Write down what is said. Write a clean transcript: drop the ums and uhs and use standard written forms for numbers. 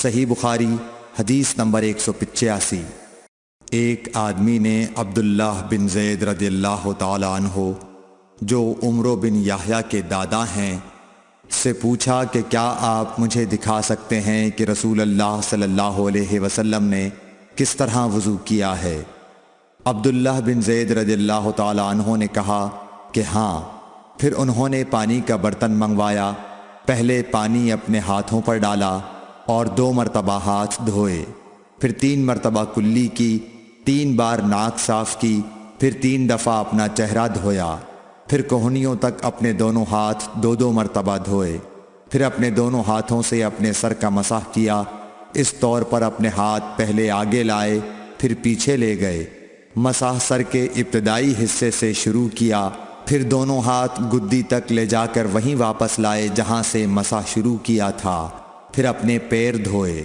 صحیح بخاری حدیث نمبر 185۔ ایک آدمی نے عبداللہ بن زید رضی اللہ تعالی عنہ جو عمرو بن یحییٰ کے دادا ہیں سے پوچھا کہ کیا آپ مجھے دکھا سکتے ہیں کہ رسول اللہ صلی اللہ علیہ وسلم نے کس طرح وضو کیا ہے؟ عبداللہ بن زید رضی اللہ تعالی عنہ نے کہا کہ ہاں۔ پھر انہوں نے پانی کا برتن منگوایا، پہلے پانی اپنے ہاتھوں پر ڈالا اور 2 مرتبہ ہاتھ دھوئے، پھر 3 مرتبہ کلی کی، 3 بار ناک صاف کی، پھر 3 دفعہ اپنا چہرہ دھویا، پھر کوہنیوں تک اپنے دونوں ہاتھ 2 مرتبہ دھوئے، پھر اپنے دونوں ہاتھوں سے اپنے سر کا مسح کیا، اس طور پر اپنے ہاتھ پہلے آگے لائے پھر پیچھے لے گئے، مسح سر کے ابتدائی حصے سے شروع کیا، پھر دونوں ہاتھ گدی تک لے جا کر وہیں واپس لائے جہاں سے مسح شروع کیا تھا، پھر اپنے پیر دھوئے۔